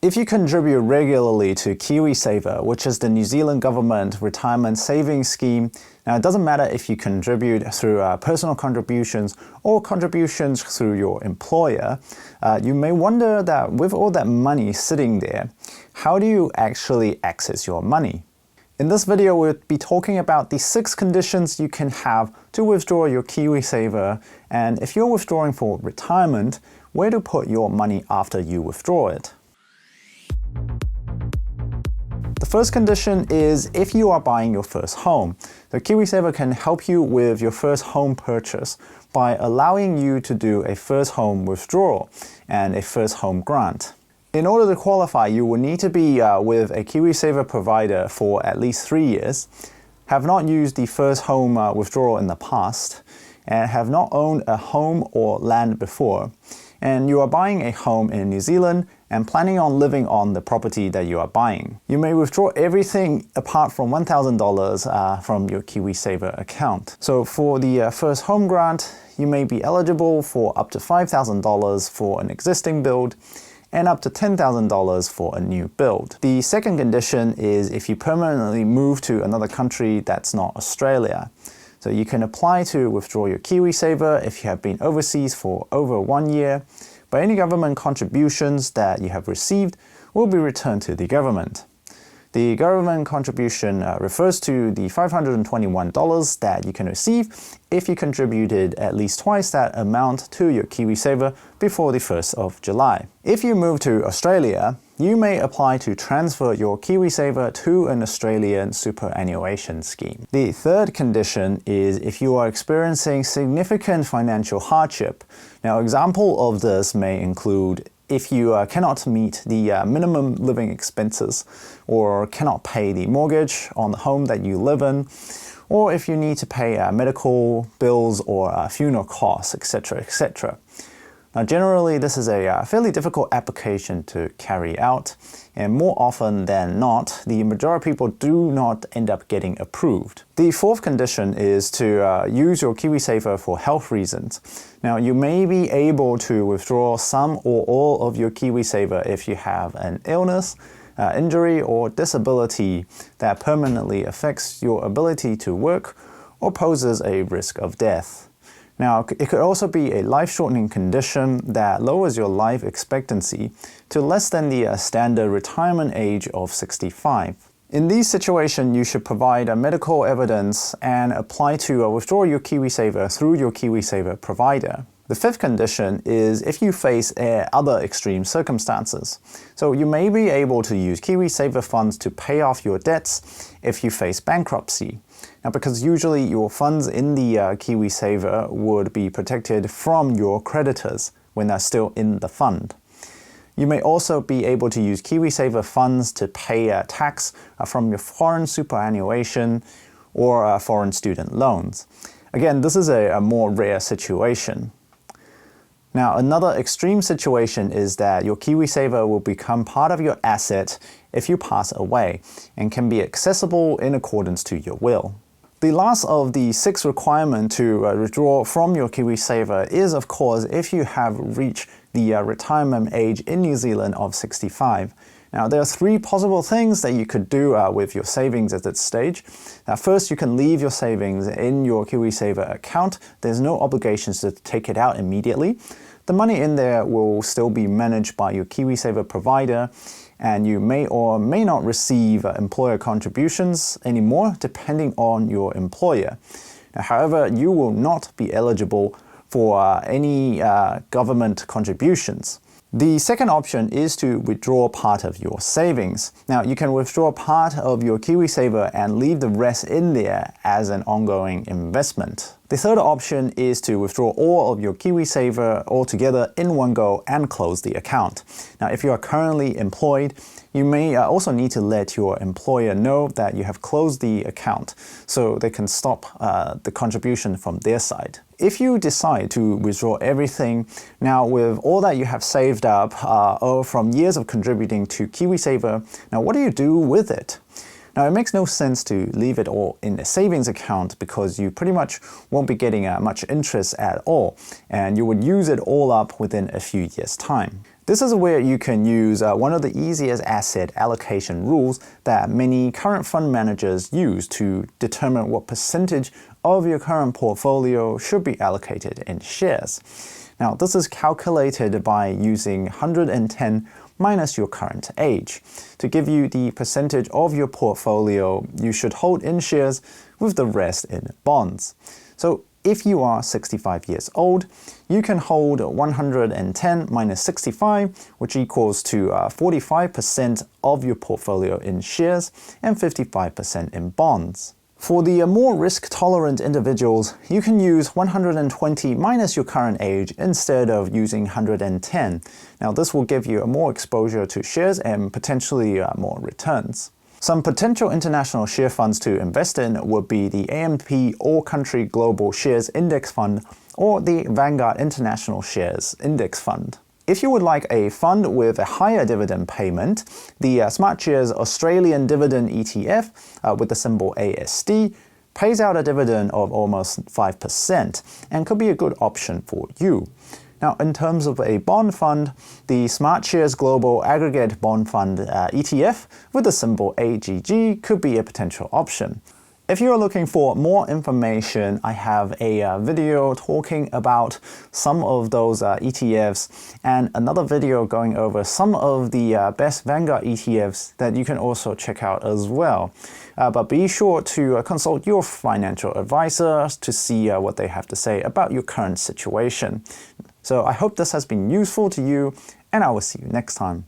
If you contribute regularly to Kiwisaver, which is the New Zealand government retirement savings scheme, now it doesn't matter if you contribute through personal contributions or contributions through your employer, you may wonder that with all that money sitting there, how do you actually access your money? In this video, we'll be talking about the 6 conditions you can have to withdraw your Kiwisaver, and if you're withdrawing for retirement, where to put your money after you withdraw it. The first condition is if you are buying your first home. The Kiwisaver can help you with your first home purchase by allowing you to do a first home withdrawal and a first home grant. In order to qualify, you will need to be with a Kiwisaver provider for at least 3 years, have not used the first home withdrawal in the past, and have not owned a home or land before, and you are buying a home in New Zealand and planning on living on the property that you are buying. You may withdraw everything apart from $1,000 from your Kiwisaver account. So for the first home grant, you may be eligible for up to $5,000 for an existing build and up to $10,000 for a new build. The second condition is if you permanently move to another country that's not Australia. So you can apply to withdraw your Kiwisaver if you have been overseas for over 1 year, but any government contributions that you have received will be returned to the government. The government contribution refers to the $521 that you can receive if you contributed at least twice that amount to your Kiwisaver before the 1st of July. If you move to Australia, you may apply to transfer your Kiwisaver to an Australian superannuation scheme. The third condition is if you are experiencing significant financial hardship. Now, example of this may include if you cannot meet the minimum living expenses or cannot pay the mortgage on the home that you live in, or if you need to pay medical bills or funeral costs, etc., etc. Now, generally, this is a fairly difficult application to carry out, and more often than not, the majority of people do not end up getting approved. The fourth condition is to use your Kiwisaver for health reasons. Now, you may be able to withdraw some or all of your Kiwisaver if you have an illness, injury, or disability that permanently affects your ability to work or poses a risk of death. Now, it could also be a life-shortening condition that lowers your life expectancy to less than the standard retirement age of 65. In these situations, you should provide medical evidence and apply to withdraw your Kiwisaver through your Kiwisaver provider. The fifth condition is if you face other extreme circumstances. So you may be able to use Kiwisaver funds to pay off your debts if you face bankruptcy. Now, because usually your funds in the Kiwisaver would be protected from your creditors when they're still in the fund. You may also be able to use Kiwisaver funds to pay tax from your foreign superannuation or foreign student loans. Again, this is a more rare situation. Now, another extreme situation is that your Kiwisaver will become part of your asset if you pass away and can be accessible in accordance to your will. The last of the 6 requirements to withdraw from your Kiwisaver is, of course, if you have reached the retirement age in New Zealand of 65. Now, there are 3 possible things that you could do with your savings at this stage. First, you can leave your savings in your Kiwisaver account. There's no obligations to take it out immediately. The money in there will still be managed by your Kiwisaver provider, and you may or may not receive employer contributions anymore, depending on your employer. Now, however, you will not be eligible for any government contributions. The second option is to withdraw part of your savings. Now, you can withdraw part of your Kiwisaver and leave the rest in there as an ongoing investment. The third option is to withdraw all of your Kiwisaver altogether in one go and close the account. Now, if you are currently employed, you may also need to let your employer know that you have closed the account so they can stop the contribution from their side. If you decide to withdraw everything, now with all that you have saved up from years of contributing to Kiwisaver, now what do you do with it? Now, it makes no sense to leave it all in a savings account because you pretty much won't be getting much interest at all, and you would use it all up within a few years' time. This is where you can use one of the easiest asset allocation rules that many current fund managers use to determine what percentage of your current portfolio should be allocated in shares. Now, this is calculated by using 110 minus your current age to give you the percentage of your portfolio you should hold in shares with the rest in bonds. So if you are 65 years old, you can hold 110 minus 65, which equals to 45% of your portfolio in shares and 55% in bonds. For the more risk-tolerant individuals, you can use 120 minus your current age instead of using 110. Now, this will give you more exposure to shares and potentially more returns. Some potential international share funds to invest in would be the AMP All-Country Global Shares Index Fund or the Vanguard International Shares Index Fund. If you would like a fund with a higher dividend payment, the SmartShares Australian Dividend ETF with the symbol ASD pays out a dividend of almost 5% and could be a good option for you. Now, in terms of a bond fund, the SmartShares Global Aggregate Bond Fund ETF with the symbol AGG could be a potential option. If you are looking for more information, I have a video talking about some of those ETFs and another video going over some of the best Vanguard ETFs that you can also check out as well. But be sure to consult your financial advisor to see what they have to say about your current situation. So I hope this has been useful to you, and I will see you next time.